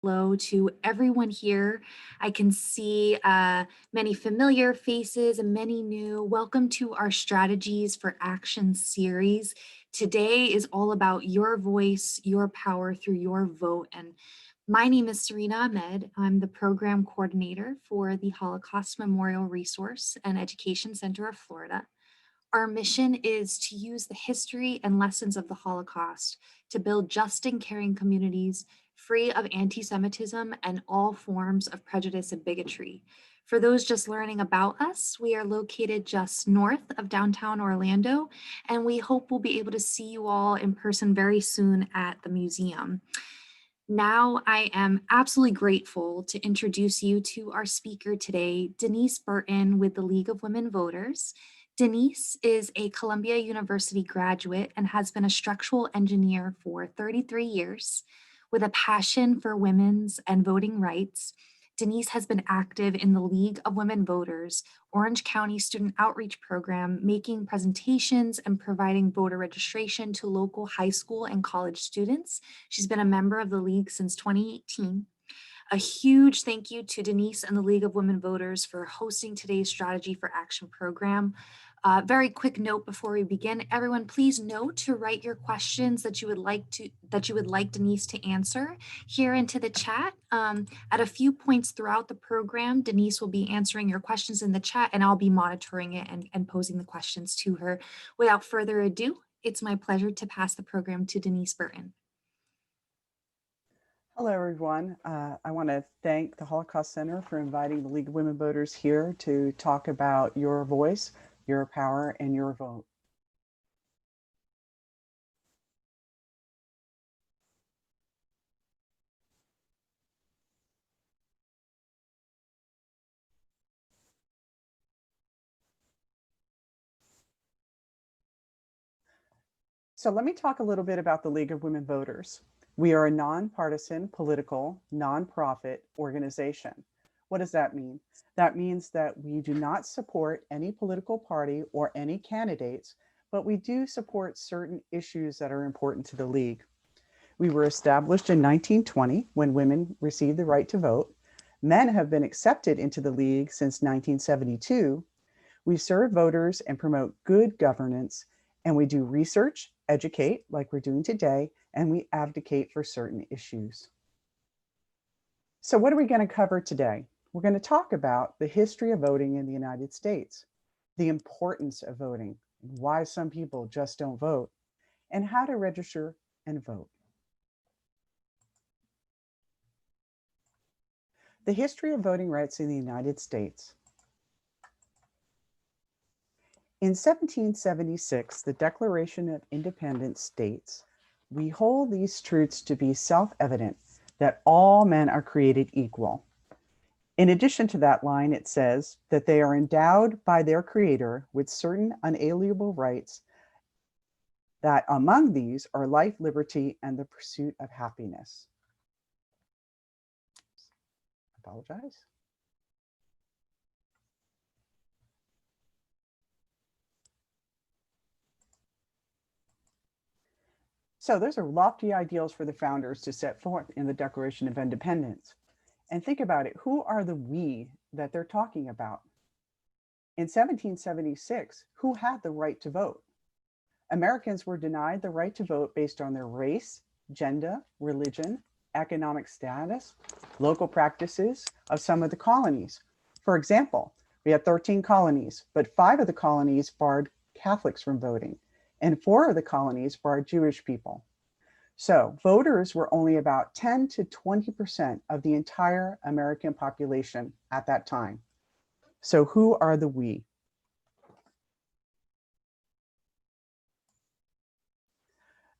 Hello to everyone here. I can see many familiar faces and many new. Welcome to our Strategies for Action series. Today is all about your voice, your power through your vote. And my name is Serena Ahmed. I'm the program coordinator for the Holocaust Memorial Resource and Education Center of Florida. Our mission is to use the history and lessons of the Holocaust to build just and caring communities free of anti-Semitism and all forms of prejudice and bigotry. For those just learning about us, we are located just north of downtown Orlando, and we hope we'll be able to see you all in person very soon at the museum. Now, I am absolutely grateful to introduce you to our speaker today, Denise Burton with the League of Women Voters. Denise is a Columbia University graduate and has been a structural engineer for 33 years. With a passion for women's and voting rights, Denise has been active in the League of Women Voters, Orange County Student Outreach Program, making presentations and providing voter registration to local high school and college students. She's been a member of the League since 2018. A huge thank you to Denise and the League of Women Voters for hosting today's Strategy for Action program. Very quick note before we begin, everyone, please note to write your questions that you would like Denise to answer here into the chat. At a few points throughout the program, Denise will be answering your questions in the chat, and I'll be monitoring it and posing the questions to her. Without further ado, it's my pleasure to pass the program to Denise Burton. Hello, everyone. I want to thank the Holocaust Center for inviting the League of Women Voters here to talk about your voice, your power, and your vote. So let me talk a little bit about the League of Women Voters. We are a nonpartisan, political, nonprofit organization. What does that mean? That means that we do not support any political party or any candidates, but we do support certain issues that are important to the League. We were established in 1920 when women received the right to vote. Men have been accepted into the League since 1972. We serve voters and promote good governance, and we do research, educate like we're doing today, and we advocate for certain issues. So what are we going to cover today? We're going to talk about the history of voting in the United States, the importance of voting, why some people just don't vote, and how to register and vote. The history of voting rights in the United States. In 1776, the Declaration of Independence states, "We hold these truths to be self-evident, that all men are created equal." In addition to that line, it says that they are endowed by their Creator with certain unalienable rights, that among these are life, liberty, and the pursuit of happiness. Apologize. So those are lofty ideals for the founders to set forth in the Declaration of Independence. And think about it, who are the we that they're talking about? In 1776, who had the right to vote? Americans were denied the right to vote based on their race, gender, religion, economic status, local practices of some of the colonies. For example, we had 13 colonies, but 5 of the colonies barred Catholics from voting, and 4 of the colonies barred Jewish people. So voters were only about 10 to 20% of the entire American population at that time. So who are the we?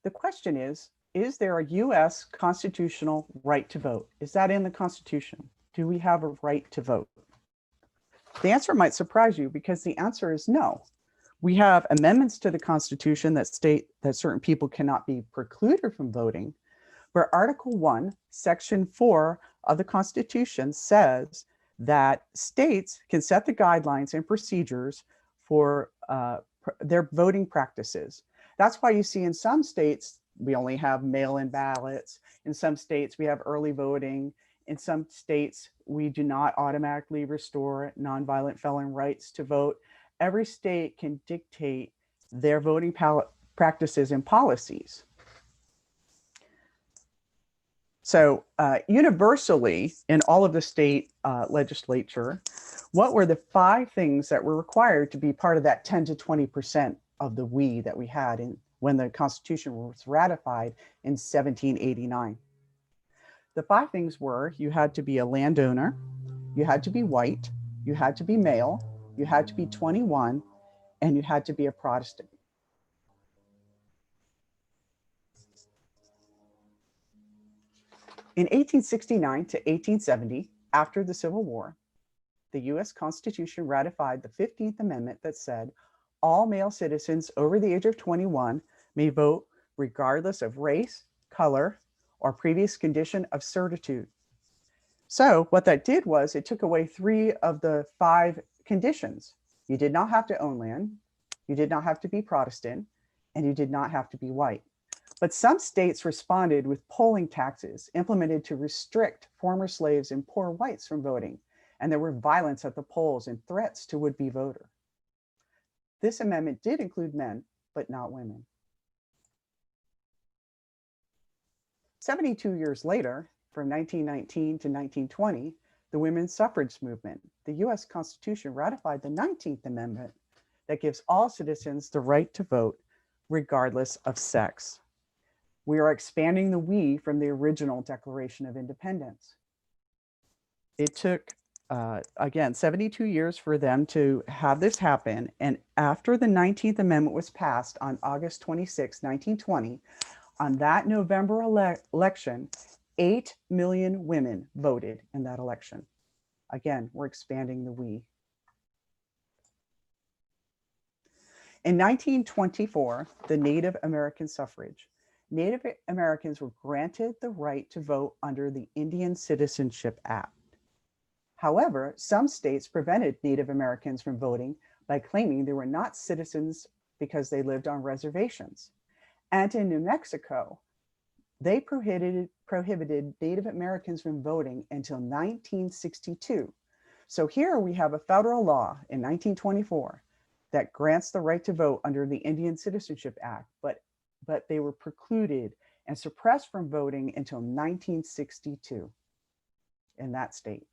The question is there a US constitutional right to vote? Is that in the Constitution? Do we have a right to vote? The answer might surprise you because the answer is no. We have amendments to the Constitution that state that certain people cannot be precluded from voting, but Article 1, Section 4 of the Constitution says that states can set the guidelines and procedures for their voting practices. That's why you see in some states, we only have mail-in ballots. In some states, we have early voting. In some states, we do not automatically restore nonviolent felon rights to vote. Every state can dictate their voting practices and policies. So universally, in all of the state legislature, what were the 5 things that were required to be part of that 10 to 20% of the we that we had when the Constitution was ratified in 1789? The 5 things were: you had to be a landowner, you had to be white, you had to be male, you had to be 21, and you had to be a Protestant. In 1869 to 1870, after the Civil War, the US Constitution ratified the 15th Amendment that said all male citizens over the age of 21 may vote regardless of race, color, or previous condition of servitude. So what that did was it took away 3 of the 5 conditions. You did not have to own land, you did not have to be Protestant, and you did not have to be white. But some states responded with polling taxes implemented to restrict former slaves and poor whites from voting, and there were violence at the polls and threats to would-be voter. This amendment did include men, but not women. 72 years later, from 1919 to 1920, the women's suffrage movement, the US Constitution ratified the 19th Amendment that gives all citizens the right to vote regardless of sex. We are expanding the we from the original Declaration of Independence. It took, again, 72 years for them to have this happen. And after the 19th Amendment was passed on August 26, 1920, on that November election, 8 million women voted in that election. Again, we're expanding the we. In 1924, the Native American suffrage. Native Americans were granted the right to vote under the Indian Citizenship Act. However, some states prevented Native Americans from voting by claiming they were not citizens because they lived on reservations. And in New Mexico, they prohibited Native Americans from voting until 1962. So here we have a federal law in 1924 that grants the right to vote under the Indian Citizenship Act, but they were precluded and suppressed from voting until 1962 in that state.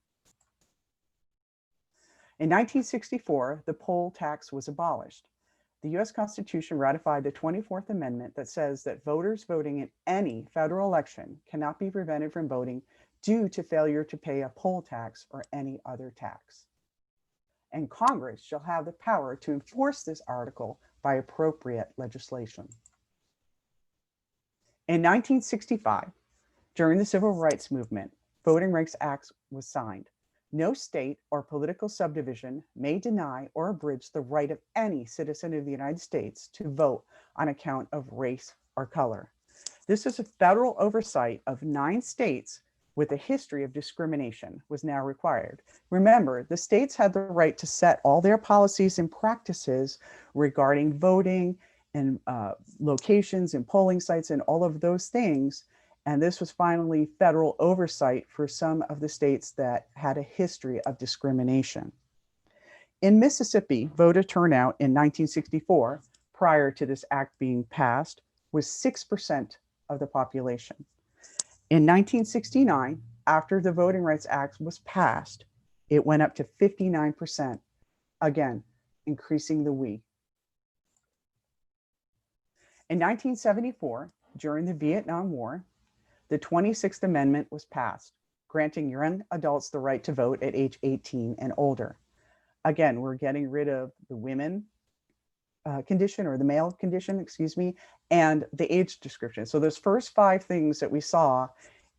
In 1964, the poll tax was abolished. The US Constitution ratified the 24th Amendment that says that voters voting in any federal election cannot be prevented from voting due to failure to pay a poll tax or any other tax. And Congress shall have the power to enforce this article by appropriate legislation. In 1965, during the Civil Rights Movement, Voting Rights Act was signed. No state or political subdivision may deny or abridge the right of any citizen of the United States to vote on account of race or color. This is a federal oversight of 9 states with a history of discrimination was now required. Remember, the states had the right to set all their policies and practices regarding voting and locations and polling sites and all of those things. And this was finally federal oversight for some of the states that had a history of discrimination. In Mississippi, voter turnout in 1964, prior to this act being passed, was 6% of the population. In 1969, after the Voting Rights Act was passed, it went up to 59%, again, increasing the we. In 1974, during the Vietnam War, the 26th Amendment was passed, granting young adults the right to vote at age 18 and older. Again, we're getting rid of the women condition, or the male condition, excuse me, and the age description. So those first 5 things that we saw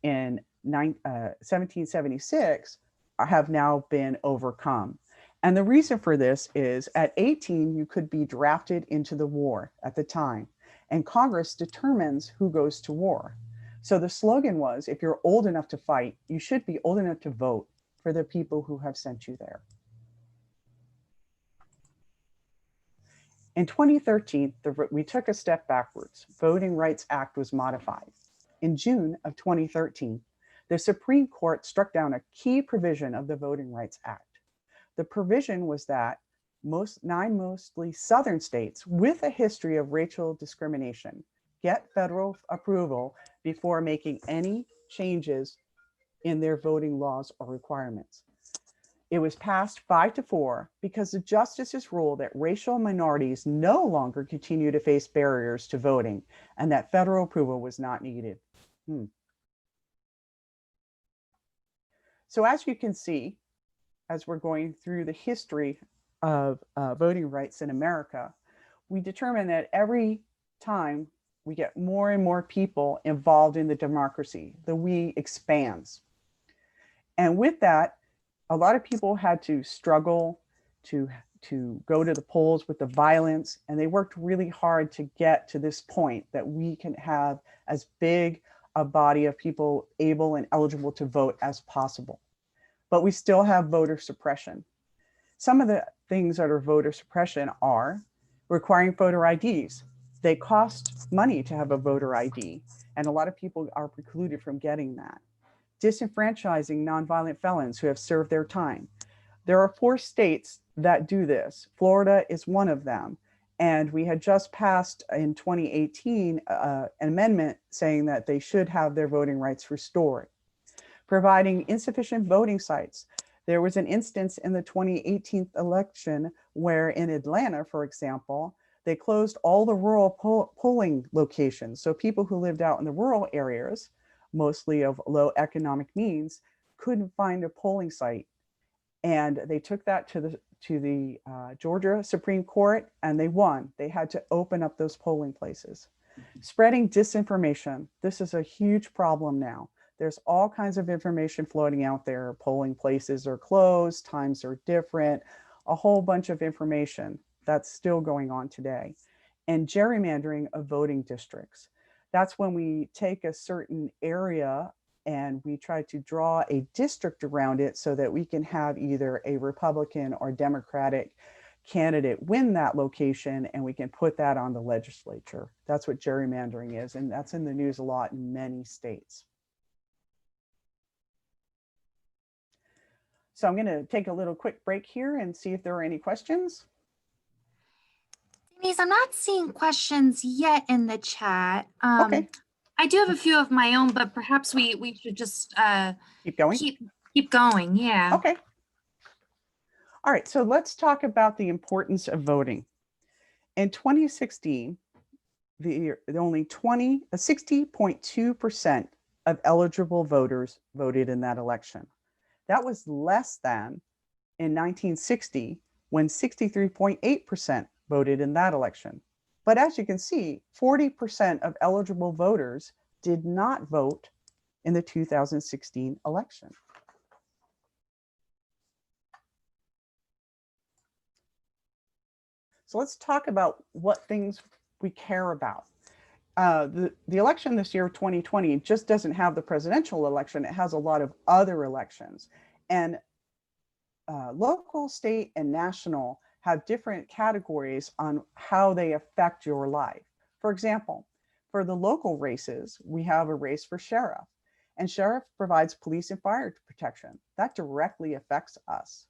in 1776 have now been overcome. And the reason for this is at 18, you could be drafted into the war at the time, and Congress determines who goes to war. So the slogan was, if you're old enough to fight, you should be old enough to vote for the people who have sent you there. In 2013, we took a step backwards. Voting Rights Act was modified. in June of 2013, the Supreme Court struck down a key provision of the Voting Rights Act. The provision was that nine mostly Southern states with a history of racial discrimination get federal approval before making any changes in their voting laws or requirements. It was passed 5-4 because the justices ruled that racial minorities no longer continue to face barriers to voting and that federal approval was not needed. So as you can see, as we're going through the history of voting rights in America, we determine that every time we get more and more people involved in the democracy, the we expands. And with that, a lot of people had to struggle to go to the polls with the violence, and they worked really hard to get to this point that we can have as big a body of people able and eligible to vote as possible. But we still have voter suppression. Some of the things that are voter suppression are requiring voter IDs. They cost money to have a voter ID, and a lot of people are precluded from getting that. Disenfranchising nonviolent felons who have served their time. There are 4 states that do this. Florida is one of them. And we had just passed in 2018 an amendment saying that they should have their voting rights restored. Providing insufficient voting sites. There was an instance in the 2018 election where in Atlanta, for example, they closed all the rural polling locations. So people who lived out in the rural areas, mostly of low economic means, couldn't find a polling site. And they took that to the Georgia Supreme Court, and they won. They had to open up those polling places. Spreading disinformation. This is a huge problem now. There's all kinds of information floating out there. Polling places are closed, times are different, a whole bunch of information that's still going on today. And gerrymandering of voting districts. That's when we take a certain area and we try to draw a district around it so that we can have either a Republican or Democratic candidate win that location, and we can put that on the legislature. That's what gerrymandering is, and that's in the news a lot in many states. So I'm going to take a little quick break here and see if there are any questions. Denise, I'm not seeing questions yet in the chat. Okay. I do have a few of my own, but perhaps we should just keep going. Keep going. Yeah. Okay. All right. So let's talk about the importance of voting. In 2016, the only 60.2% of eligible voters voted in that election. That was less than in 1960, when 63.8% voted in that election. But as you can see, 40% of eligible voters did not vote in the 2016 election. So let's talk about what things we care about. The election this year, 2020, just doesn't have the presidential election. It has a lot of other elections. And local, state, and national have different categories on how they affect your life. For example, for the local races, we have a race for sheriff, and sheriff provides police and fire protection. That directly affects us.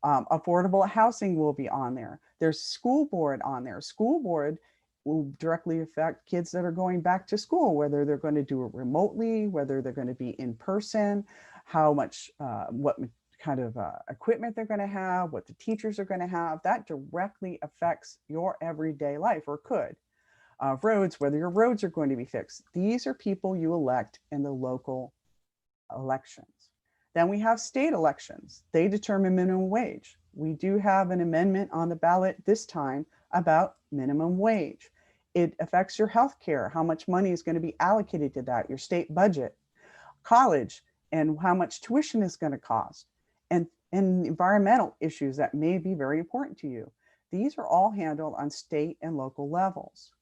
Affordable housing will be on there. There's school board on there. School board will directly affect kids that are going back to school, whether they're going to do it remotely, whether they're going to be in person, how much, what kind of equipment they're going to have, what the teachers are going to have. That directly affects your everyday life, or could. Roads, whether your roads are going to be fixed. These are people you elect in the local elections. Then we have state elections. They determine minimum wage. We do have an amendment on the ballot this time about minimum wage. It affects your health care, how much money is going to be allocated to that, your state budget, college, and how much tuition is going to cost, and environmental issues that may be very important to you. These are all handled on state and local levels.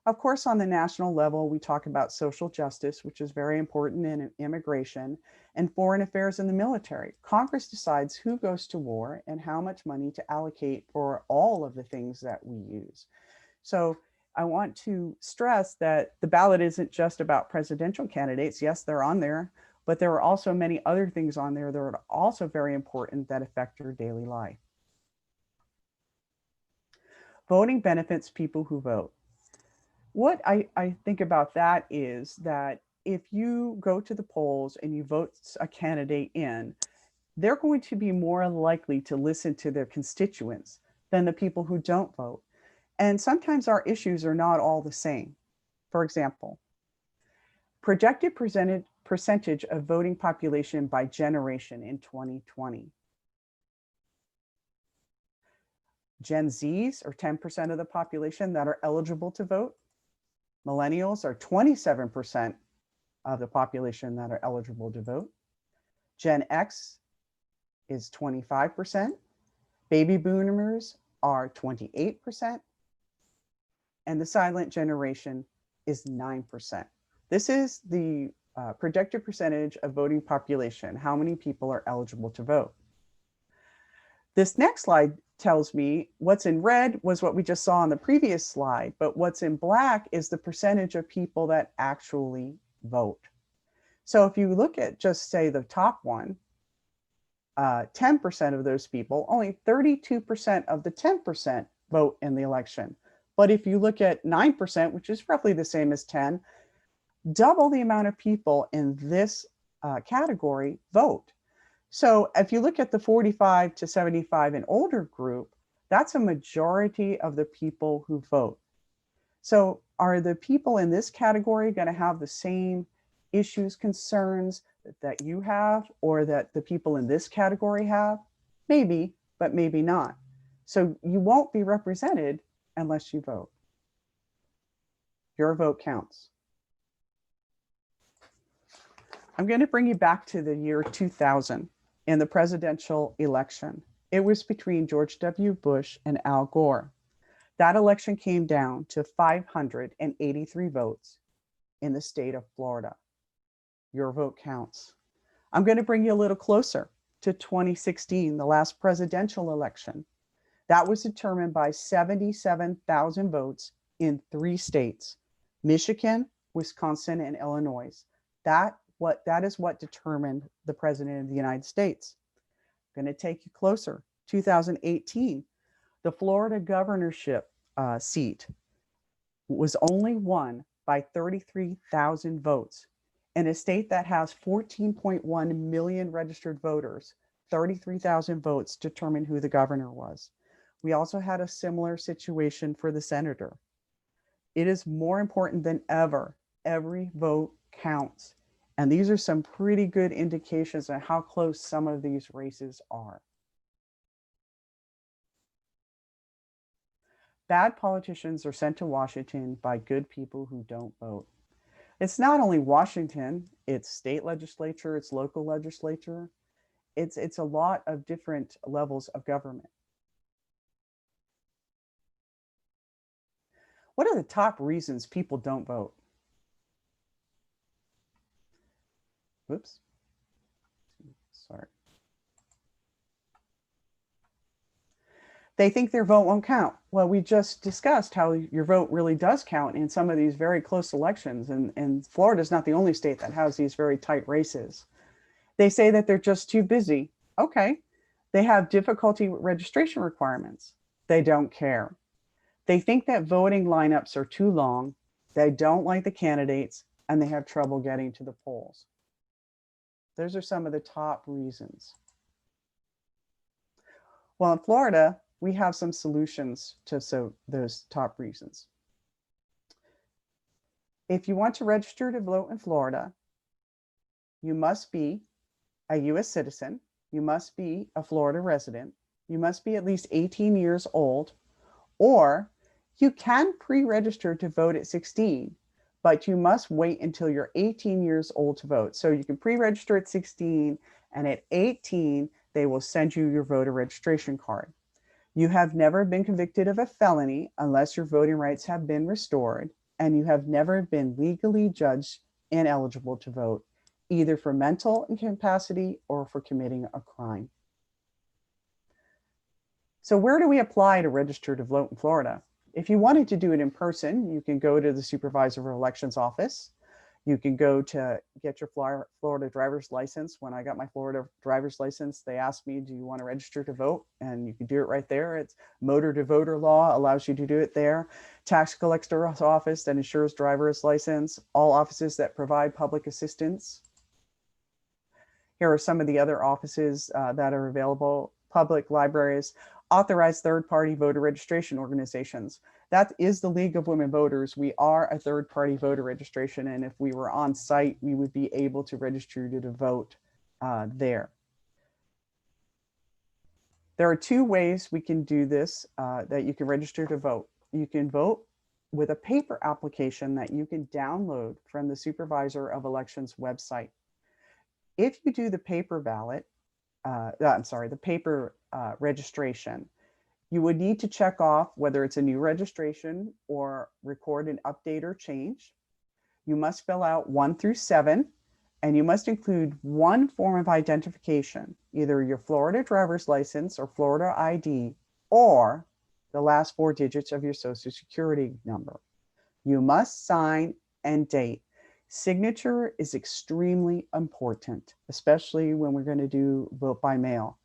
Of course, on the national level, we talk about social justice, which is very important in immigration, and foreign affairs in the military. Congress decides who goes to war and how much money to allocate for all of the things that we use. So I want to stress that the ballot isn't just about presidential candidates. Yes, they're on there, but there are also many other things on there that are also very important that affect your daily life. Voting benefits people who vote. What I think about that is that if you go to the polls and you vote a candidate in, they're going to be more likely to listen to their constituents than the people who don't vote. And sometimes our issues are not all the same. For example, projected percentage of voting population by generation in 2020. Gen Zs are 10% of the population that are eligible to vote. Millennials are 27% of the population that are eligible to vote. Gen X is 25%. Baby boomers are 28%. And the silent generation is 9%. This is the projected percentage of voting population, how many people are eligible to vote. This next slide tells me what's in red was what we just saw on the previous slide, but what's in black is the percentage of people that actually vote. So if you look at just say the top one, 10% of those people, only 32% of the 10% vote in the election. But if you look at 9%, which is roughly the same as 10, double the amount of people in this category vote. So if you look at the 45 to 75 and older group, that's a majority of the people who vote. So are the people in this category going to have the same issues, concerns that you have or that the people in this category have? Maybe, but maybe not. So you won't be represented unless you vote. Your vote counts. I'm going to bring you back to the year 2000 in the presidential election. It was between George W. Bush and Al Gore. That election came down to 583 votes in the state of Florida. Your vote counts. I'm going to bring you a little closer to 2016, the last presidential election. That was determined by 77,000 votes in 3 states, Michigan, Wisconsin, and Illinois. That is what determined the president of the United States. I'm going to take you closer. 2018, the Florida governorship seat was only won by 33,000 votes. In a state that has 14.1 million registered voters, 33,000 votes determined who the governor was. We also had a similar situation for the senator. It is more important than ever. Every vote counts. And these are some pretty good indications of how close some of these races are. Bad politicians are sent to Washington by good people who don't vote. It's not only Washington, it's state legislature, it's local legislature. It's a lot of different levels of government. What are the top reasons people don't vote? Whoops. Sorry. They think their vote won't count. Well, we just discussed how your vote really does count in some of these very close elections. And Florida is not the only state that has these very tight races. They say that they're just too busy. Okay. They have difficulty with registration requirements. They don't care. They think that voting lineups are too long. They don't like the candidates and they have trouble getting to the polls. Those are some of the top reasons. Well, in Florida, we have some solutions to those top reasons. If you want to register to vote in Florida, you must be a US citizen, you must be a Florida resident, you must be at least 18 years old, or you can pre-register to vote at 16, but you must wait until you're 18 years old to vote. So you can pre-register at 16, and at 18, they will send you your voter registration card. You have never been convicted of a felony unless your voting rights have been restored, and you have never been legally judged ineligible to vote, either for mental incapacity or for committing a crime. So where do we apply to register to vote in Florida? If you wanted to do it in person, you can go to the supervisor of elections office. You can go to get your Florida driver's license. When I got my Florida driver's license, they asked me, do you want to register to vote? And you can do it right there. It's motor to voter law allows you to do it there. Tax collector's office that insures driver's license, all offices that provide public assistance. Here are some of the other offices that are available: public libraries, authorized third-party voter registration organizations. That is the League of Women Voters. We are a third-party voter registration, and if we were on site, we would be able to register you to vote there. There are two ways we can do this that you can register to vote. You can vote with a paper application that you can download from the Supervisor of Elections website. If you do the paper ballot, the paper registration, you would need to check off whether it's a new registration or record an update or change. You must fill out 1 through 7, and you must include one form of identification, either your Florida driver's license or Florida ID, or the last 4 digits of your Social Security number. You must sign and date. Signature is extremely important, especially when we're going to do vote by mail.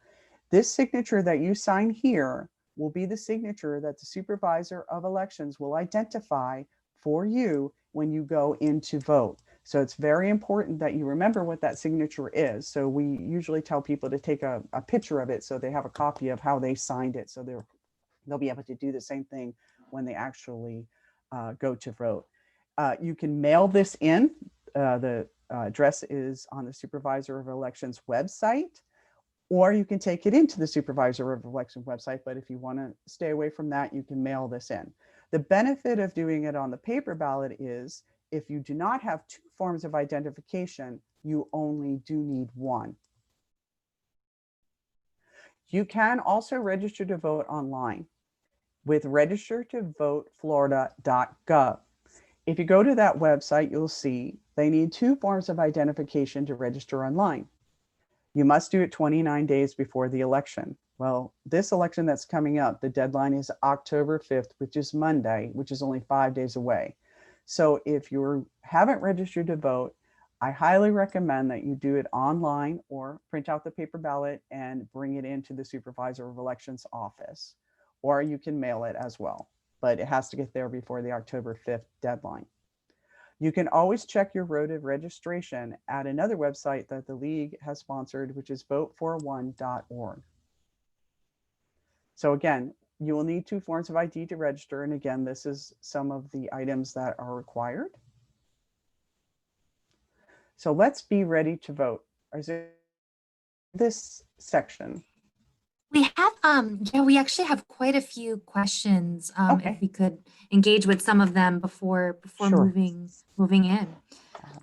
This signature that you sign here will be the signature that the supervisor of elections will identify for you when you go in to vote. So it's very important that you remember what that signature is. So we usually tell people to take a picture of it so they have a copy of how they signed it. So they'll be able to do the same thing when they actually go to vote. You can mail this in. The address is on the Supervisor of Elections website, or you can take it into the Supervisor of Elections website. But if you want to stay away from that, you can mail this in. The benefit of doing it on the paper ballot is if you do not have 2 forms of identification, you only do need 1. You can also register to vote online with registertovoteflorida.gov. If you go to that website, you'll see they need 2 forms of identification to register online. You must do it 29 days before the election. Well, this election that's coming up, the deadline is October 5th, which is Monday, which is only 5 days away. So if you haven't registered to vote, I highly recommend that you do it online or print out the paper ballot and bring it into the Supervisor of Elections office, or you can mail it as well, but it has to get there before the October 5th deadline. You can always check your voter registration at another website that the League has sponsored, which is vote41.org. So again, you will need 2 forms of ID to register. And again, this is some of the items that are required. So let's be ready to vote. Is there this section? We have, yeah, we actually have quite a few questions. Okay. If we could engage with some of them before Sure. moving in.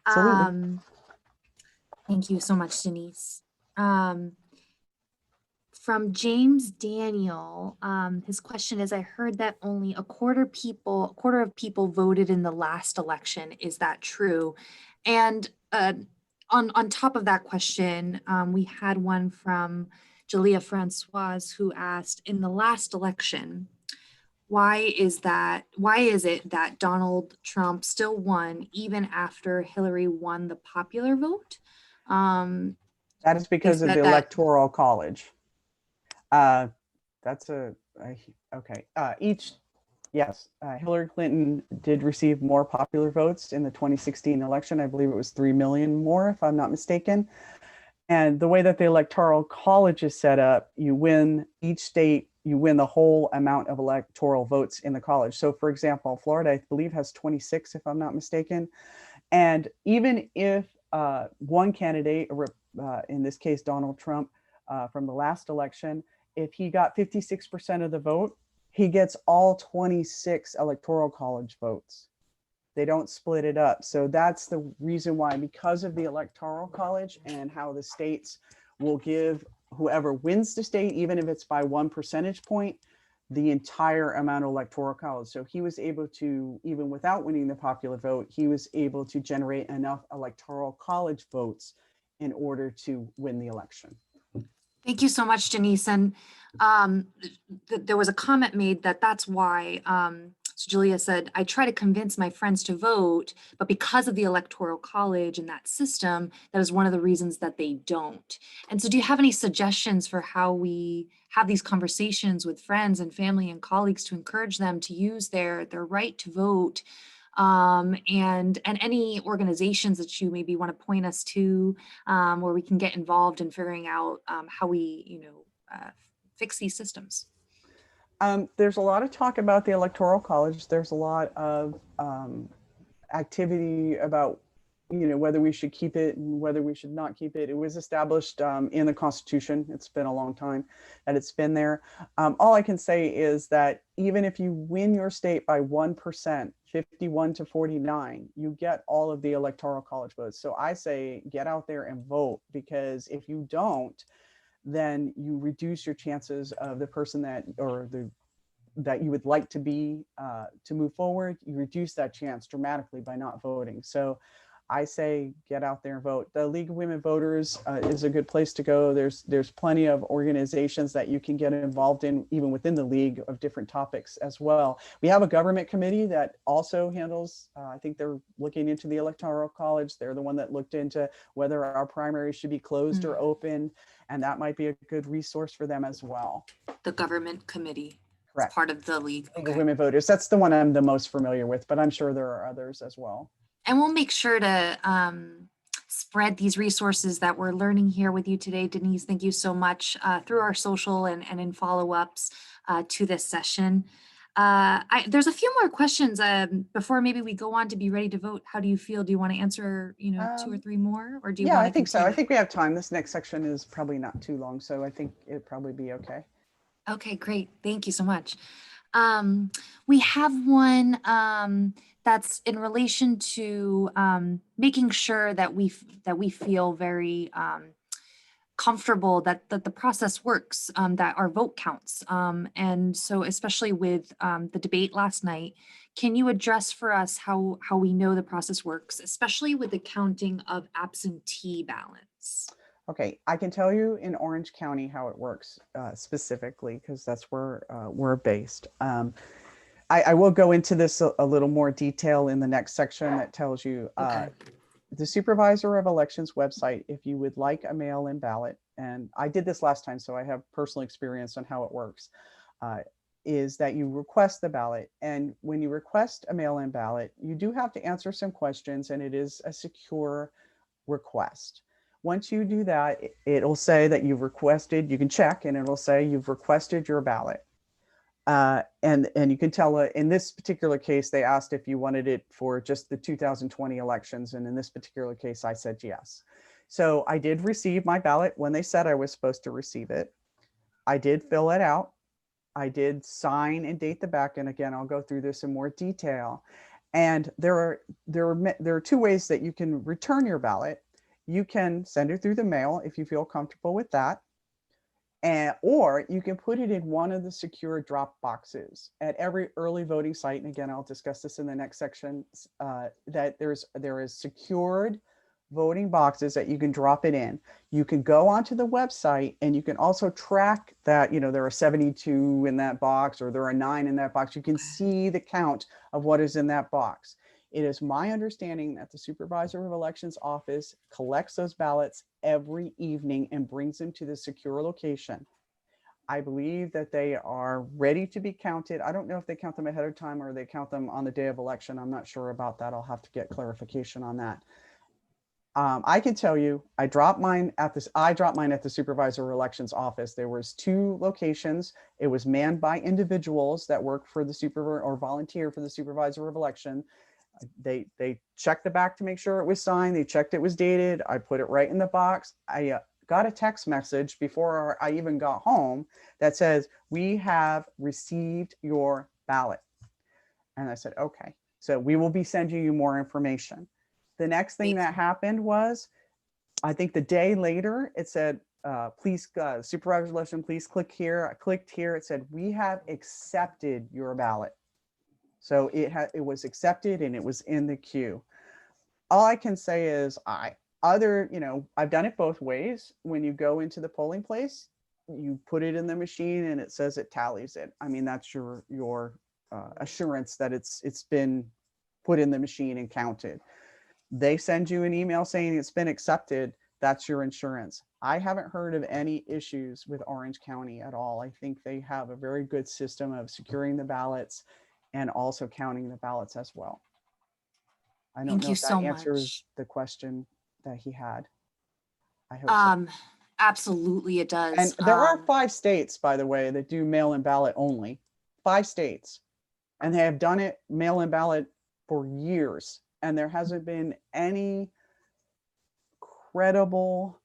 Absolutely. Thank you so much, Denise. From James Daniel, his question is, I heard that only a quarter of people voted in the last election. Is that true? And on top of that question, we had one from Julia Francoise, who asked, in the last election, why is it that Donald Trump still won even after Hillary won the popular vote? That is because of the Electoral College. That's okay. Yes, Hillary Clinton did receive more popular votes in the 2016 election. I believe it was 3 million more, if I'm not mistaken. And the way that the Electoral College is set up, you win each state, you win the whole amount of electoral votes in the college. So for example, Florida, I believe, has 26, if I'm not mistaken. And even if one candidate, in this case, Donald Trump, from the last election, if he got 56% of the vote, he gets all 26 Electoral College votes. They don't split it up. So that's the reason why, because of the Electoral College and how the states will give whoever wins the state, even if it's by 1 percentage point, the entire amount of Electoral College. So he was able to, even without winning the popular vote, he was able to generate enough Electoral College votes in order to win the election. Thank you so much, Denise. And um, there was a comment made that that's why, so Julia said, I try to convince my friends to vote, but because of the Electoral College and that system, that is one of the reasons that they don't. And so do you have any suggestions for how we have these conversations with friends and family and colleagues to encourage them to use their right to vote? And any organizations that you maybe want to point us to, where we can get involved in figuring out how we, fix these systems. There's a lot of talk about the Electoral College. There's a lot of activity about, whether we should keep it and whether we should not keep it. It was established in the Constitution. It's been a long time that it's been there. All I can say is that even if you win your state by 1%, 51 to 49, you get all of the Electoral College votes. So I say get out there and vote, because if you don't, then you reduce your chances of the person that you would like to be to move forward. You reduce that chance dramatically by not voting. So I say get out there and vote. The League of Women Voters is a good place to go. There's plenty of organizations that you can get involved in, even within the league, of different topics as well. We have a government committee that also handles, I think they're looking into the Electoral College. They're the one that looked into whether our primaries should be closed or open, and that might be a good resource for them as well. The government committee. Correct. Part of the league. League of Women Voters. That's the one I'm the most familiar with, but I'm sure there are others as well. And we'll make sure to spread these resources that we're learning here with you today. Denise, thank you so much, through our social and in follow-ups to this session. There's a few more questions before maybe we go on to be ready to vote. How do you feel? Do you want to answer, 2 or 3 more, or do you Yeah, want I to think so. continue? I think we have time. This next section is probably not too long, so I think it'd probably be okay. Okay, great. Thank you so much. We have one that's in relation to making sure that we feel very comfortable that the process works, that our vote counts. And so, especially with the debate last night, can you address for us how we know the process works, especially with the counting of absentee ballots? Okay, I can tell you in Orange County how it works specifically, because that's where we're based. I will go into this a little more detail in the next section that tells you the Supervisor of Elections website. If you would like a mail-in ballot, and I did this last time, so I have personal experience on how it works, is that you request the ballot. And when you request a mail-in ballot, you do have to answer some questions, and it is a secure request. Once you do that, it'll say that you've requested, you can check, and it'll say you've requested your ballot. And you can tell in this particular case, they asked if you wanted it for just the 2020 elections. And in this particular case, I said yes. So I did receive my ballot when they said I was supposed to receive it. I did fill it out. I did sign and date the back. And again, I'll go through this in more detail. And there are 2 ways that you can return your ballot. You can send it through the mail if you feel comfortable with that. Or you can put it in one of the secure drop boxes at every early voting site. And again, I'll discuss this in the next section, that there is secured voting boxes that you can drop it in. You can go onto the website, and you can also track that, there are 72 in that box, or there are 9 in that box. You can see the count of what is in that box. It is my understanding that the Supervisor of Elections office collects those ballots every evening and brings them to the secure location. I believe that they are ready to be counted. I don't know if they count them ahead of time or they count them on the day of election. I'm not sure about that. I'll have to get clarification on that. I can tell you, I dropped mine at the Supervisor of Elections office. There was 2 locations. It was manned by individuals that work for the supervisor or volunteer for the Supervisor of Election. They checked the back to make sure it was signed. They checked it was dated. I put it right in the box. I got a text message before I even got home that says, "We have received your ballot." And I said, okay, so we will be sending you more information. The next thing that happened was, I think the day later, it said, please, Supervisor Lesson, please click here. I clicked here. It said, "We have accepted your ballot." So it was accepted and it was in the queue. All I can say is I've done it both ways. When you go into the polling place, you put it in the machine and it says it tallies it. I mean, that's your assurance that it's been put in the machine and counted. They send you an email saying it's been accepted. That's your insurance. I haven't heard of any issues with Orange County at all. I think they have a very good system of securing the ballots and also counting the ballots as well. I don't Thank know you if that so answers much. the question that he had. I hope so. Absolutely it And does. there are 5 states, by the way, that do mail-in ballot only. 5 states. And they have done it mail-in ballot for years. And there hasn't been any credible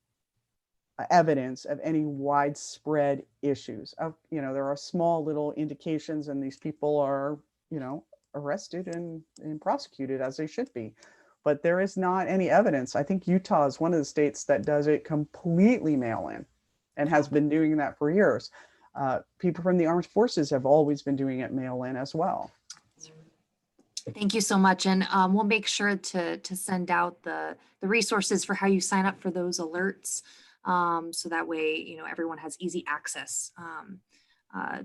evidence of any widespread issues. There are small little indications, and these people are, arrested and prosecuted as they should be. But there is not any evidence. I think Utah is one of the states that does it completely mail-in and has been doing that for years. People from the armed forces have always been doing it mail-in as well. Thank you so much. And we'll make sure to send out the resources for how you sign up for those alerts. So that way, everyone has easy access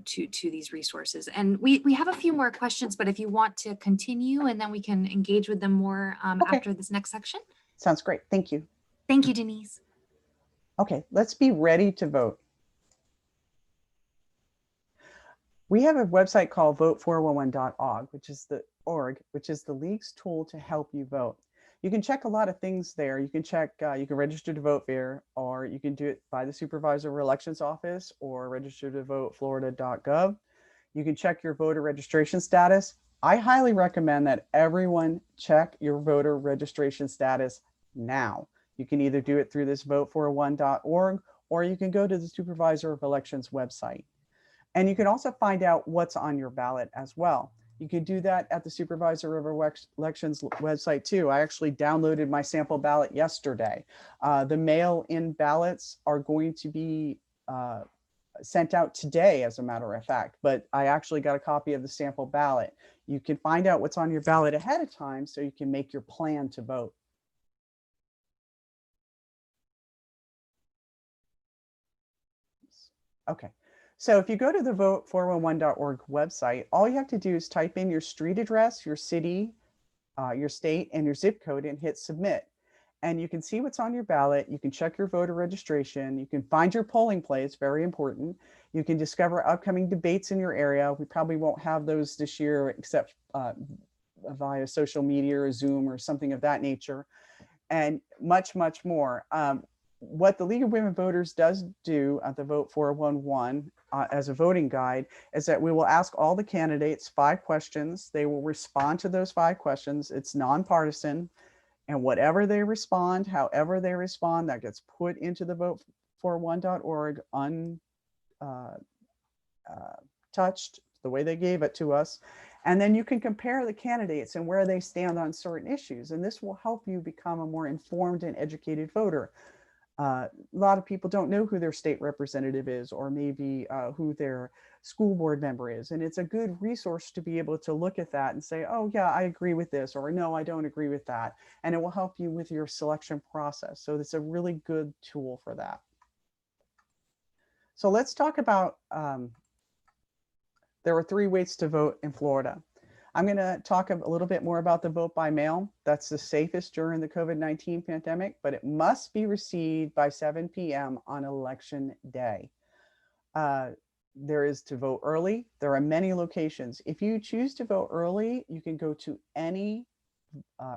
to these resources. And we have a few more questions, but if you want to continue, and then we can engage with them more Okay. after this next section. Sounds great. Thank you. Thank you, Denise. Okay, let's be ready to vote. We have a website called vote411.org, which is the league's tool to help you vote. You can check a lot of things there. You can check, you can register to vote there, or you can do it by the Supervisor of Elections office, or register to vote florida.gov. You can check your voter registration status. I highly recommend that everyone check your voter registration status now. You can either do it through this vote401.org, or you can go to the Supervisor of Elections website. And you can also find out what's on your ballot as well. You can do that at the Supervisor of Elections website too. I actually downloaded my sample ballot yesterday. The mail-in ballots are going to be sent out today, as a matter of fact, but I actually got a copy of the sample ballot. You can find out what's on your ballot ahead of time so you can make your plan to vote. Okay. So if you go to the vote411.org website, all you have to do is type in your street address, your city, your state, and your zip code and hit submit. And you can see what's on your ballot. You can check your voter registration. You can find your polling place, very important. You can discover upcoming debates in your area. We probably won't have those this year except via social media or Zoom or something of that nature, and much, much more. What the League of Women Voters does do at the Vote 411 as a voting guide is that we will ask all the candidates 5 questions. They will respond to those 5 questions. It's nonpartisan, and whatever they respond, however they respond, that gets put into the vote411.org untouched, the way they gave it to us. And then you can compare the candidates and where they stand on certain issues. And this will help you become a more informed and educated voter. A lot of people don't know who their state representative is, or maybe who their school board member is. And it's a good resource to be able to look at that and say, oh yeah, I agree with this, or no, I don't agree with that. And it will help you with your selection process. So it's a really good tool for that. So let's talk about, there are 3 ways to vote in Florida. I'm going to talk a little bit more about the vote by mail. That's the safest during the COVID-19 pandemic, but it must be received by 7 p.m. on election day. There is to vote early. There are many locations. If you choose to vote early, you can go to any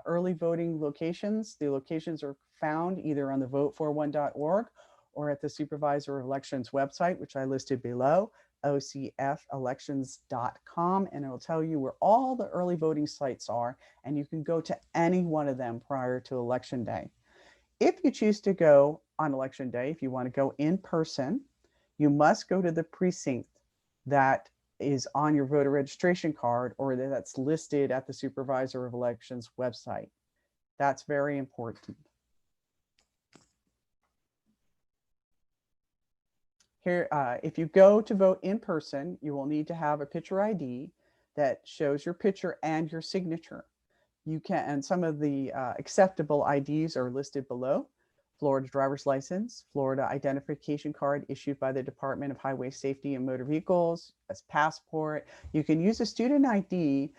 early voting locations. The locations are found either on the vote411.org or at the Supervisor of Elections website, which I listed below, ocfelections.com, and it will tell you where all the early voting sites are, and you can go to any one of them prior to election day. If you choose to go on election day, if you want to go in person, you must go to the precinct that is on your voter registration card or that's listed at the Supervisor of Elections website. That's very important. Here, if you go to vote in person, you will need to have a picture ID that shows your picture and your signature. You can, and some of the acceptable IDs are listed below. Florida driver's license, Florida identification card issued by the Department of Highway Safety and Motor Vehicles, as passport. You can use a student ID,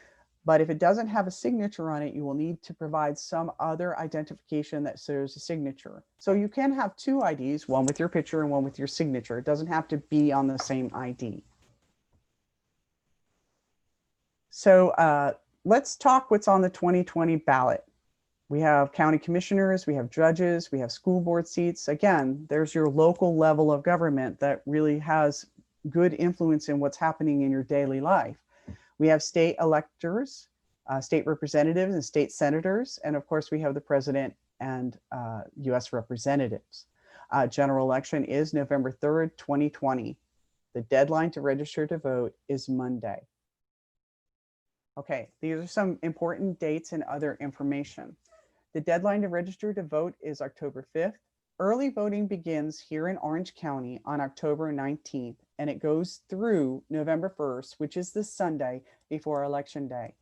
but if it doesn't have a signature on it, you will need to provide some other identification that shows a signature. So you can have two IDs, one with your picture and one with your signature. It doesn't have to be on the same ID. So let's talk what's on the 2020 ballot. We have county commissioners, we have judges, we have school board seats. Again, there's your local level of government that really has good influence in what's happening in your daily life. We have state electors, state representatives and state senators. And of course, we have the president and US representatives. General election is November 3rd, 2020. The deadline to register to vote is Monday. Okay, these are some important dates and other information. The deadline to register to vote is October 5th. Early voting begins here in Orange County on October 19th, and it goes through November 1st, which is the Sunday before Election Day.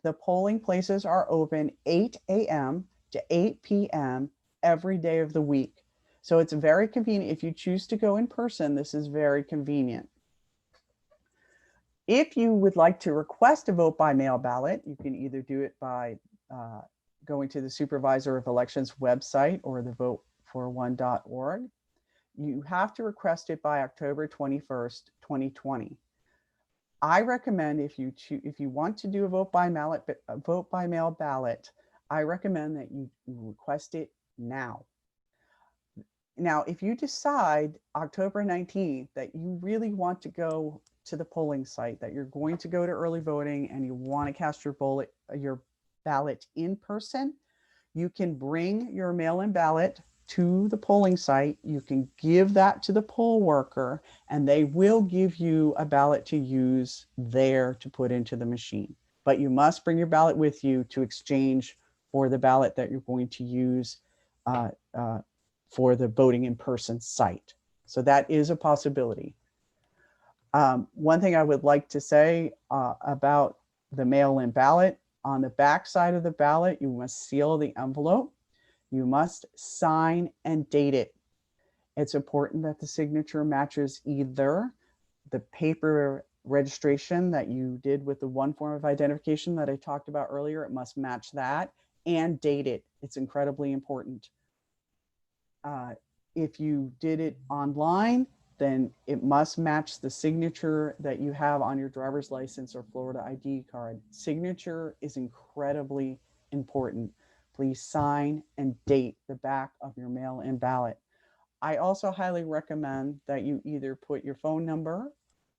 The polling places are open 8 a.m. to 8 p.m. every day of the week. So it's very convenient. If you choose to go in person, this is very convenient. If you would like to request a vote by mail ballot, you can either do it by going to the Supervisor of Elections website or the votefor1.org. You have to request it by October 21st, 2020. I recommend if you want to do a vote by mail ballot, I recommend that you request it now. Now, if you decide October 19th that you really want to go to the polling site, that you're going to go to early voting and you want to cast your ballot in person, you can bring your mail-in ballot to the polling site. You can give that to the poll worker and they will give you a ballot to use there to put into the machine. But you must bring your ballot with you to exchange for the ballot that you're going to use for the voting in person site. So that is a possibility. One thing I would like to say about the mail-in ballot, on the back side of the ballot, you must seal the envelope. You must sign and date it. It's important that the signature matches either the paper registration that you did with the one form of identification that I talked about earlier. It must match that, and date it. It's incredibly important. If you did it online, then it must match the signature that you have on your driver's license or Florida ID card. Signature is incredibly important. Please sign and date the back of your mail-in ballot. I also highly recommend that you either put your phone number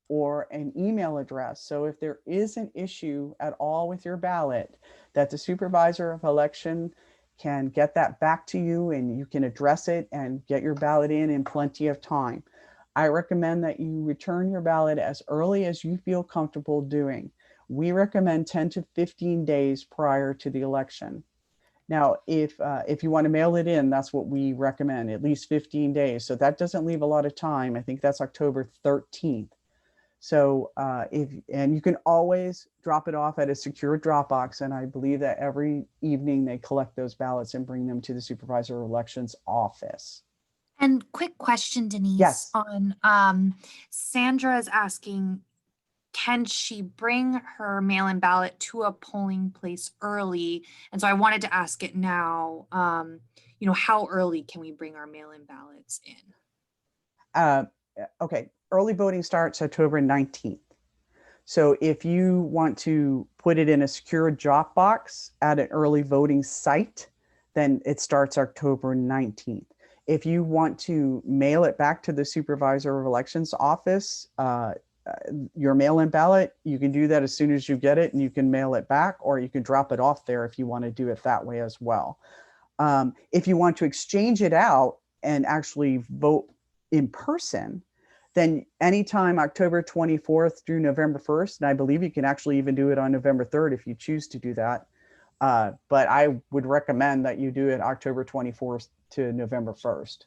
or an email address. So if there is an issue at all with your ballot, that the supervisor of election can get that back to you and you can address it and get your ballot in plenty of time. I recommend that you return your ballot as early as you feel comfortable doing. We recommend 10 to 15 days prior to the election. Now, if you want to mail it in, that's what we recommend, at least 15 days. So that doesn't leave a lot of time. I think that's October 13th. So and you can always drop it off at a secure drop box. And I believe that every evening they collect those ballots and bring them to the supervisor of elections office. And quick question, Denise, yes, on Sandra is asking, can she bring her mail-in ballot to a polling place early? And so I wanted to ask it now, you know, how early can we bring our mail-in ballots in? Okay, early voting starts October 19th. So if you want to put it in a secure drop box at an early voting site, then it starts October 19th. If you want to mail it back to the supervisor of elections office, your mail-in ballot, you can do that as soon as you get it and you can mail it back, or you can drop it off there if you want to do it that way as well. If you want to exchange it out and actually vote in person, then anytime October 24th through November 1st, and I believe you can actually even do it on November 3rd if you choose to do that. But I would recommend that you do it October 24th to November 1st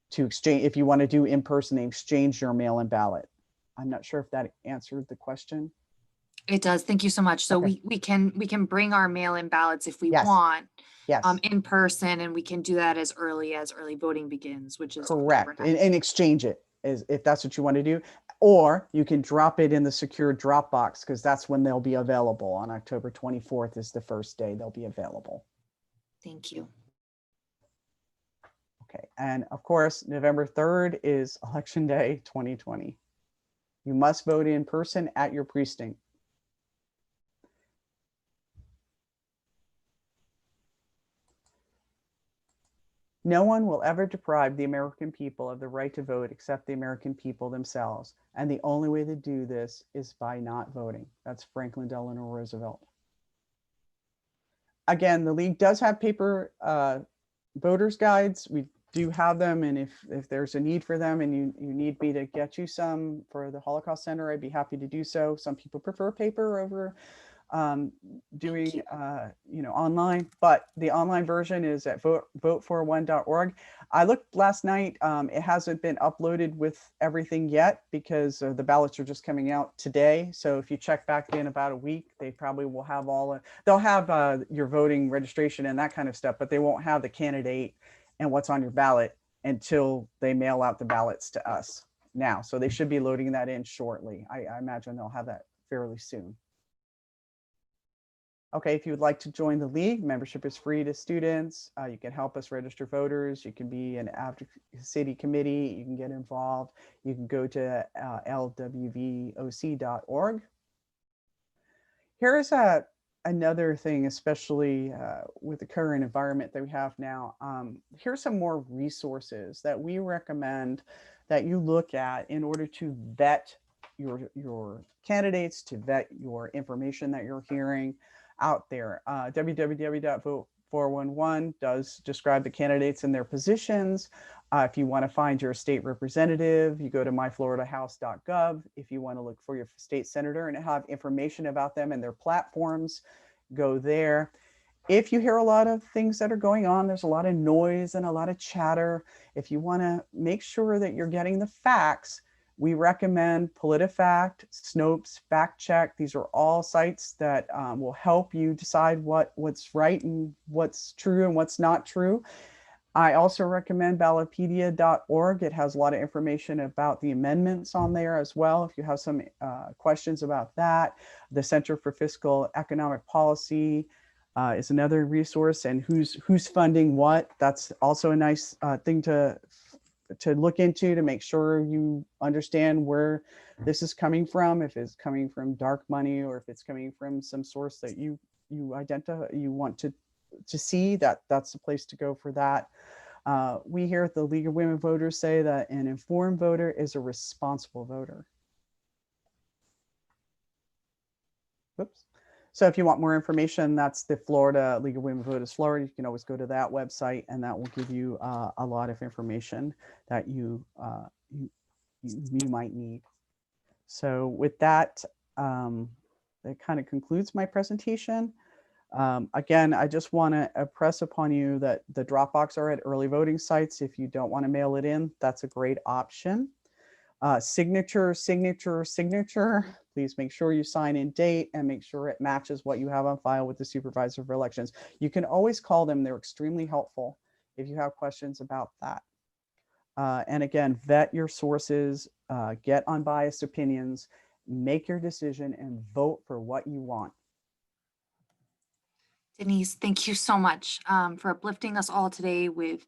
to exchange, if you want to do in person, exchange your mail-in ballot. I'm not sure if that answered the question. It does. Thank you so much. So Okay. we can bring our mail-in ballots if we Yes. want, Yes. in person, and we can do that as early voting begins, which is October Correct. 9th. And exchange it is if that's what you want to do. Or you can drop it in the secure Dropbox because that's when they'll be available. On October 24th is the first day they'll be available. Thank you. Okay. And of course, November 3rd is Election Day 2020. You must vote in person at your precinct. No one will ever deprive the American people of the right to vote except the American people themselves. And the only way to do this is by not voting. That's Franklin Delano Roosevelt. Again, the league does have paper voters guides. We do have them. And if there's a need for them and you need me to get you some for the Holocaust Center, I'd be happy to do so. Some people prefer paper over doing online, but the online version is at vote41.org. I looked last night. It hasn't been uploaded with everything yet because the ballots are just coming out today. So if you check back in about a week, they probably will have they'll have your voting registration and that kind of stuff, but they won't have the candidate and what's on your ballot until they mail out the ballots to us now. So they should be loading that in shortly. I imagine they'll have that fairly soon. Okay, if you would like to join the league, membership is free to students. You can help us register voters. You can be an advocacy committee. You can get involved. You can go to LWVOC.org. Here is another thing, especially with the current environment that we have now. Here's some more resources that we recommend that you look at in order to vet your candidates, to vet your information that you're hearing out there. www.vote411 does describe the candidates and their positions. If you want to find your state representative, you go to myfloridahouse.gov. If you want to look for your state senator and have information about them and their platforms, go there. If you hear a lot of things that are going on, there's a lot of noise and a lot of chatter. If you want to make sure that you're getting the facts, we recommend PolitiFact, Snopes, Fact Check. These are all sites that will help you decide what's right and what's true and what's not true. I also recommend ballotpedia.org. It has a lot of information about the amendments on there as well. If you have some questions about that, the Center for Fiscal Economic Policy is another resource, and who's funding what. That's also a nice thing to look into to make sure you understand where this is coming from, if it's coming from dark money or if it's coming from some source that you identify, you want to see. That's the place to go for that. We here at the League of Women Voters say that an informed voter is a responsible voter. Whoops. So if you want more information, that's the Florida League of Women Voters Florida. You can always go to that website, and that will give you a lot of information that you might need. So with that, that kind of concludes my presentation. Again, I just want to impress upon you that the Dropbox are at early voting sites. If you don't want to mail it in, that's a great option. Signature. Please make sure you sign in date and make sure it matches what you have on file with the supervisor of elections. You can always call them. They're extremely helpful if you have questions about that. And again, vet your sources, get unbiased opinions, make your decision, and vote for what you want. Denise, thank you so much for uplifting us all today with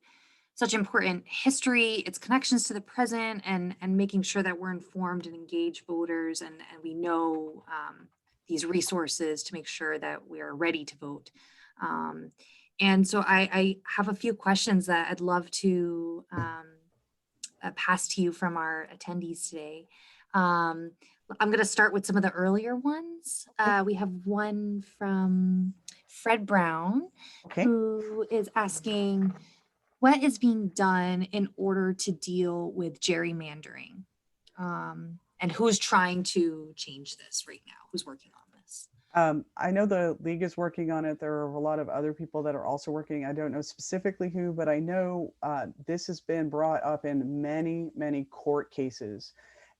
such important history, its connections to the present, and making sure that we're informed and engaged voters, and we know these resources to make sure that we are ready to vote. And so I have a few questions that I'd love to pass to you from our attendees today. I'm going to start with some of the earlier ones. We have one from Fred Brown, who is asking, what is being done in order to deal with gerrymandering? And who's trying to change this right now? Who's working on this? I know the league is working on it. There are a lot of other people that are also working. I don't know specifically who, but I know this has been brought up in many, many court cases.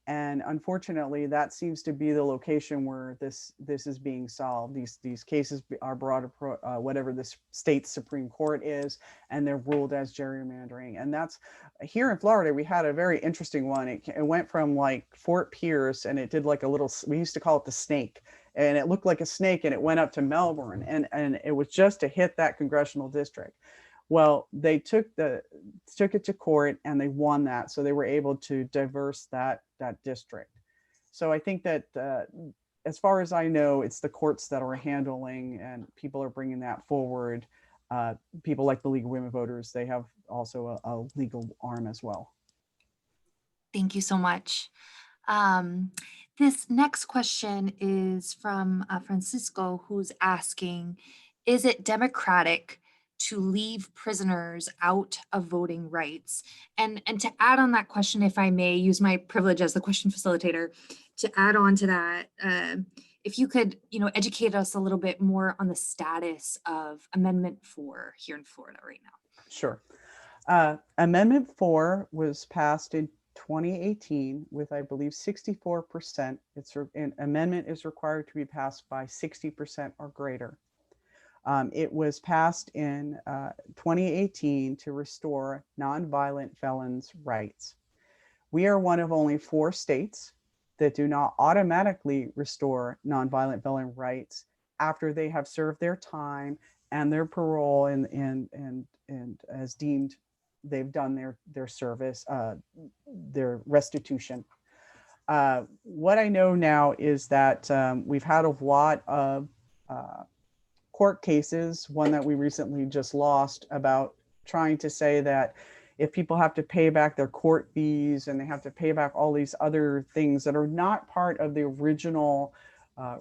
And unfortunately, that seems to be the location where this is being solved. These cases are brought to whatever the state Supreme Court is, and they're ruled as gerrymandering. And that's here in Florida. We had a very interesting one. It went from like Fort Pierce, and it did like a little. We used to call it the snake, and it looked like a snake, and it went up to Melbourne, and it was just to hit that congressional district. Well, they took it to court and they won that, so they were able to diverse that district. So I think that as far as I know, it's the courts that are handling, and people are bringing that forward. People like the League of Women Voters, they have also a legal arm as well. Thank you so much. This next question is from Francisco, who's asking, is it democratic to leave prisoners out of voting rights? And to add on that question, if I may use my privilege as the question facilitator, to add on to that, if you could, educate us a little bit more on the status of Amendment 4 here in Florida right now. Sure. Amendment 4 was passed in 2018 with, I believe, 64%. An amendment is required to be passed by 60% or greater. It was passed in 2018 to restore nonviolent felons' rights. We are one of only 4 states that do not automatically restore nonviolent felon rights after they have served their time and their parole and as deemed they've done their service, their restitution. What I know now is that we've had a lot of court cases, one that we recently just lost, about trying to say that if people have to pay back their court fees and they have to pay back all these other things that are not part of the original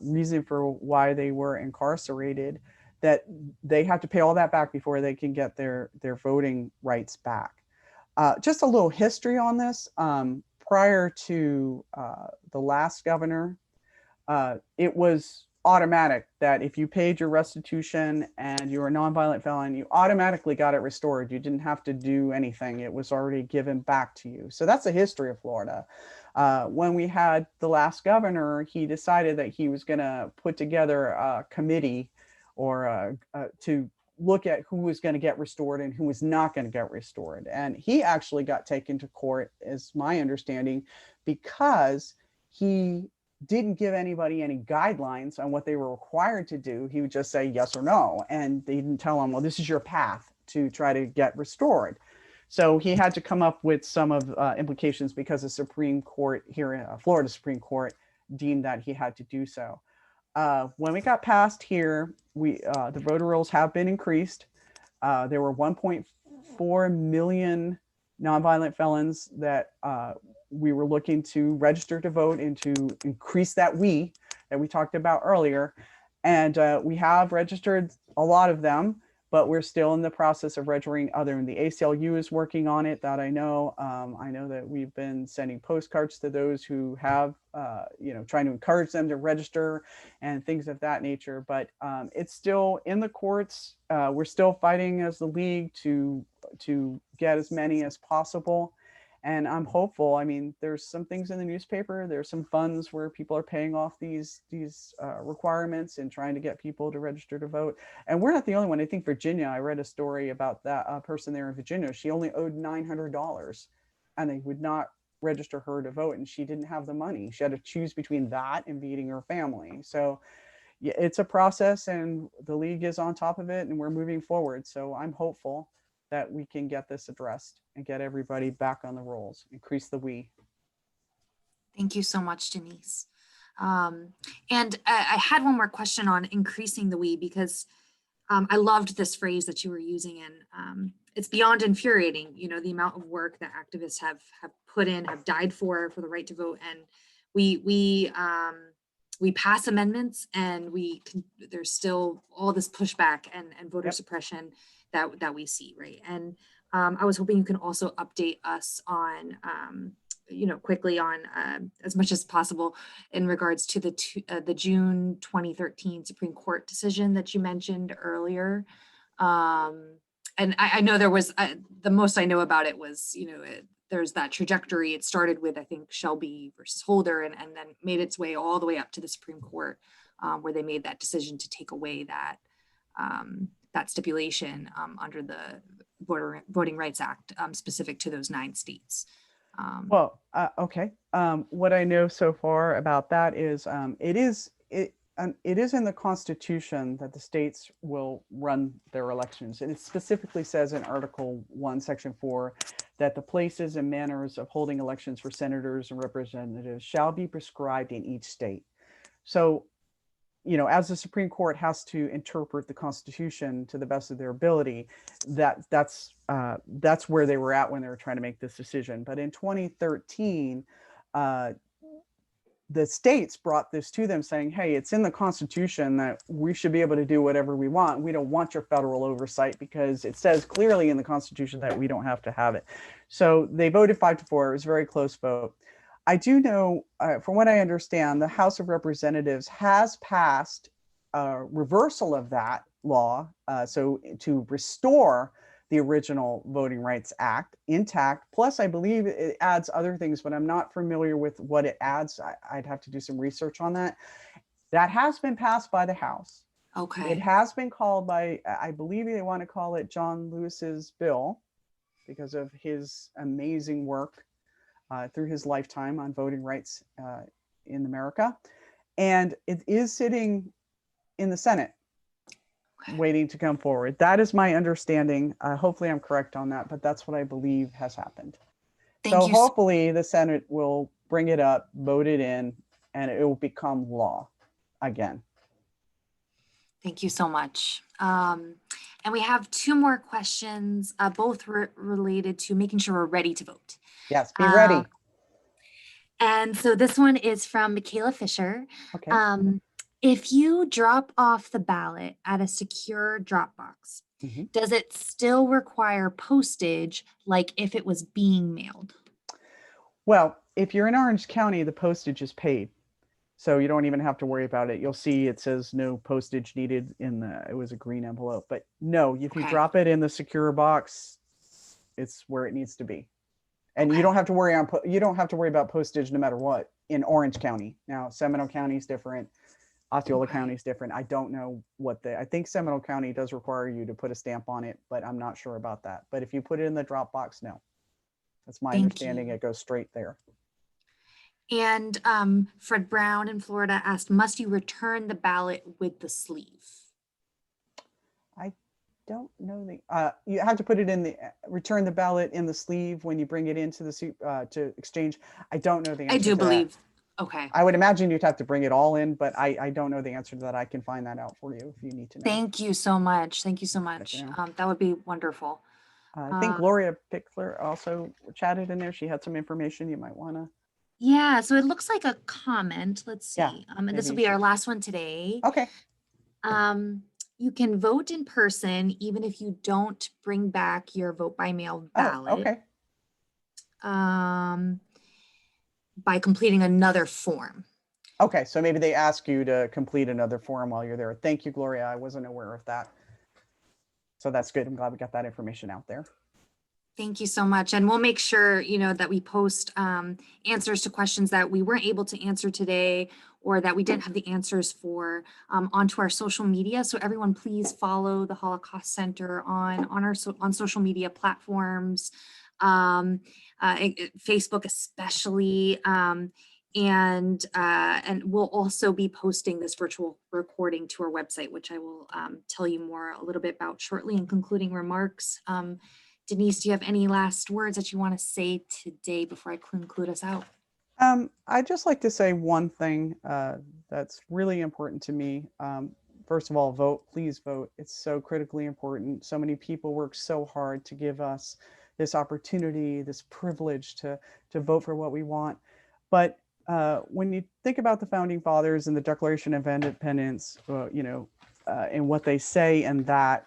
reason for why they were incarcerated, that they have to pay all that back before they can get their voting rights back. Just a little history on this. Prior to the last governor, it was automatic that if you paid your restitution and you were a nonviolent felon, you automatically got it restored. You didn't have to do anything. It was already given back to you. So that's the history of Florida. When we had the last governor, he decided that he was going to put together a committee or to look at who was going to get restored and who was not going to get restored. And he actually got taken to court, is my understanding, because he didn't give anybody any guidelines on what they were required to do. He would just say yes or no. And they didn't tell him, well, this is your path to try to get restored. So he had to come up with some of implications because the Supreme Court here in Florida Supreme Court deemed that he had to do so. When we got passed here, the voter rolls have been increased. There were 1.4 million nonviolent felons that we were looking to register to vote and to increase that we talked about earlier. And we have registered a lot of them, but we're still in the process of registering other. And the ACLU is working on it, that I know. I know that we've been sending postcards to those who have, trying to encourage them to register and things of that nature. But it's still in the courts. We're still fighting as the league to get as many as possible. And I'm hopeful. I mean, there's some things in the newspaper. There's some funds where people are paying off these requirements and trying to get people to register to vote. And we're not the only one. I think Virginia, I read a story about that person there in Virginia. She only owed $900 and they would not register her to vote. And she didn't have the money. She had to choose between that and feeding her family. So yeah, it's a process and the league is on top of it and we're moving forward. So I'm hopeful that we can get this addressed and get everybody back on the rolls, increase the we. Thank you so much, Denise. And I had one more question on increasing the we, because I loved this phrase that you were using, and it's beyond infuriating, the amount of work that activists have put in, have died for the right to vote. And we pass amendments and there's still all this pushback and voter suppression that we see, right? And I was hoping you can also update us on, quickly on as much as possible in regards to the June 2013 Supreme Court decision that you mentioned earlier. And I know there was, the most I know about it was, there's that trajectory. It started with, I think, Shelby versus Holder, and then made its way all the way up to the Supreme Court, where they made that decision to take away that that stipulation under the Voting Rights Act, specific to those 9 states. Well, okay. What I know so far about that is it is in the Constitution that the states will run their elections. And it specifically says in Article 1, Section 4, that the places and manners of holding elections for senators and representatives shall be prescribed in each state. So, you know, as the Supreme Court has to interpret the Constitution to the best of their ability, that's where they were at when they were trying to make this decision. But in 2013, the states brought this to them saying, hey, it's in the Constitution that we should be able to do whatever we want. We don't want your federal oversight because it says clearly in the Constitution that we don't have to have it. So they voted 5-4. It was a very close vote. I do know, from what I understand, the House of Representatives has passed a reversal of that law, so to restore the original Voting Rights Act intact. Plus, I believe it adds other things, but I'm not familiar with what it adds. I'd have to do some research on that. That has been passed by the House. Okay. It has been called by, I believe they want to call it John Lewis's bill because of his amazing work through his lifetime on voting rights in America. And it is sitting in the Senate, waiting to come forward. That is my understanding. Hopefully I'm correct on that, but that's what I believe has happened. So hopefully the Senate will bring it up, vote it in, and it will become law again. Thank you so much. And we have 2 more questions, both related to making sure we're ready to vote. Yes, be ready. And so this one is from Michaela Fisher. Okay. If you drop off the ballot at a secure drop box, does it still require postage like if it was being mailed? Well, if you're in Orange County, the postage is paid. So you don't even have to worry about it. You'll see it says no postage needed it was a green envelope. But no, if you drop it in the secure box, it's where it needs to be. And you don't have to worry about postage no matter what in Orange County. Now, Seminole County is different. Osceola County is different. I don't know I think Seminole County does require you to put a stamp on it, but I'm not sure about that. But if you put it in the drop box, no. That's my understanding. It goes straight there. And Fred Brown in Florida asked, must you return the ballot with the sleeve? I don't know you have to put it return the ballot in the sleeve when you bring it into the to exchange. I don't know the answer. I do believe. Okay. I would imagine you'd have to bring it all in, but I don't know the answer to that. I can find that out for you if you need to know. Thank you so much. Thank you so much. That would be wonderful. I think Gloria Pickler also chatted in there. She had some information you might want to. Yeah, so it looks like a comment. Let's see. Yeah, and this will be our last one today. Okay. You can vote in person even if you don't bring back your vote by mail ballot. Okay. By completing another form. Okay, so maybe they ask you to complete another form while you're there. Thank you, Gloria. I wasn't aware of that. So that's good. I'm glad we got that information out there. Thank you so much. And we'll make sure, that we post answers to questions that we weren't able to answer today or that we didn't have the answers for onto our social media. So everyone, please follow the Holocaust Center on social media platforms, Facebook especially, and we'll also be posting this virtual recording to our website, which I will tell you a little bit about shortly in concluding remarks. Denise, do you have any last words that you want to say today before I conclude us out? I'd just like to say one thing that's really important to me. First of all, vote, please vote. It's so critically important. So many people work so hard to give us this opportunity, this privilege to vote for what we want. But when you think about the Founding Fathers and the Declaration of Independence, and what they say in that,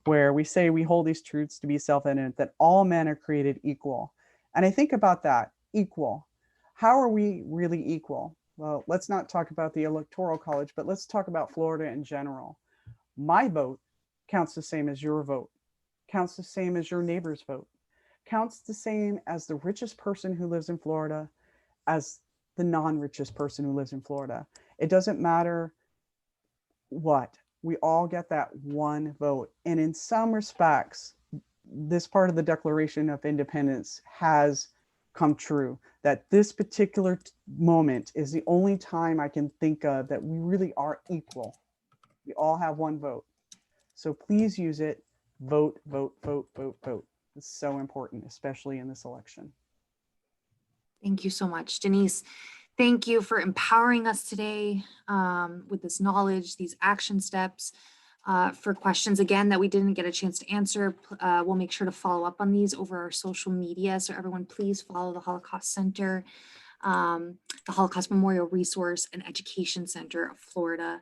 where we say we hold these truths to be self-evident, that all men are created equal. And I think about that, equal. How are we really equal? Well, let's not talk about the Electoral College, but let's talk about Florida in general. My vote counts the same as your vote, counts the same as your neighbor's vote. counts the same as the richest person who lives in Florida as the non-richest person who lives in Florida. It doesn't matter what, we all get that one vote. And in some respects, this part of the Declaration of Independence has come true, that this particular moment is the only time I can think of that we really are equal. We all have one vote. So please use it. Vote, vote, vote, vote, vote. It's so important, especially in this election. Thank you so much, Denise. Thank you for empowering us today with this knowledge, these action steps. For questions, again, that we didn't get a chance to answer, we'll make sure to follow up on these over our social media. So everyone, please follow the Holocaust Center, the Holocaust Memorial Resource and Education Center of Florida.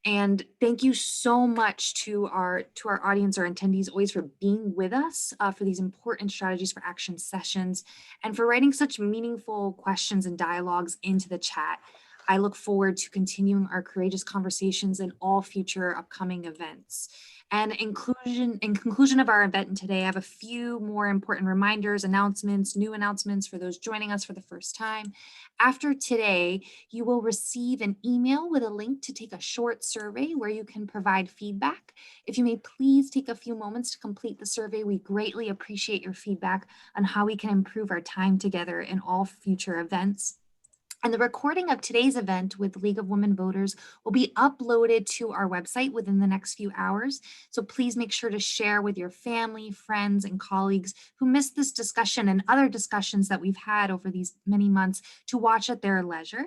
And thank you so much to our audience, our attendees, always for being with us for these important strategies for action sessions and for writing such meaningful questions and dialogues into the chat. I look forward to continuing our courageous conversations in all future upcoming events. And in conclusion of our event today, I have a few more important reminders, announcements, new announcements for those joining us for the first time. After today, you will receive an email with a link to take a short survey where you can provide feedback. If you may please take a few moments to complete the survey, we greatly appreciate your feedback on how we can improve our time together in all future events. And the recording of today's event with League of Women Voters will be uploaded to our website within the next few hours. So please make sure to share with your family, friends, and colleagues who missed this discussion and other discussions that we've had over these many months to watch at their leisure.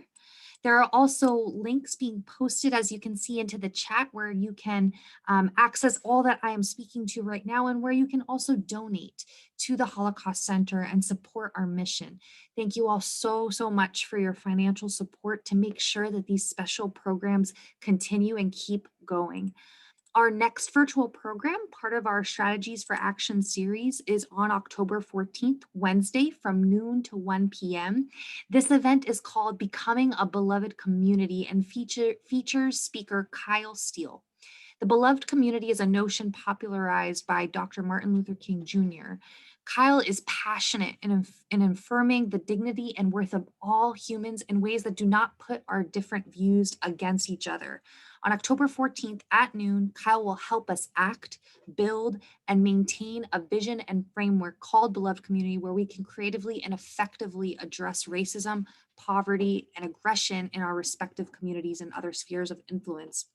There are also links being posted, as you can see, into the chat where you can access all that I am speaking to right now and where you can also donate to the Holocaust Center and support our mission. Thank you all so much for your financial support to make sure that these special programs continue and keep going. Our next virtual program, part of our Strategies for Action series, is on October 14th, Wednesday from noon to 1 p.m. This event is called Becoming a Beloved Community and features speaker Kyle Steele. The beloved community is a notion popularized by Dr. Martin Luther King Jr. Kyle is passionate in affirming the dignity and worth of all humans in ways that do not put our different views against each other. On October 14th at noon, Kyle will help us act, build, and maintain a vision and framework called Beloved Community, where we can creatively and effectively address racism, poverty, and aggression in our respective communities and other spheres of influence.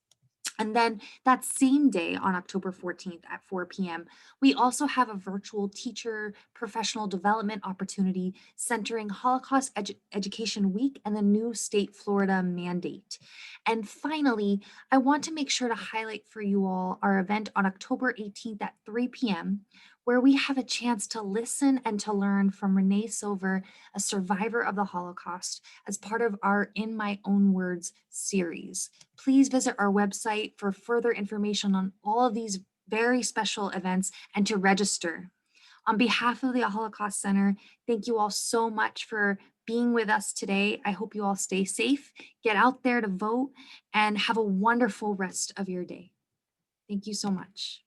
And then that same day on October 14th at 4 p.m., we also have a virtual teacher professional development opportunity centering Holocaust Education Week and the new state Florida mandate. And finally, I want to make sure to highlight for you all our event on October 18th at 3 p.m., where we have a chance to listen and to learn from Renee Silver, a survivor of the Holocaust, as part of our In My Own Words series. Please visit our website for further information on all of these very special events and to register. On behalf of the Holocaust Center, thank you all so much for being with us today. I hope you all stay safe, get out there to vote, and have a wonderful rest of your day. Thank you so much.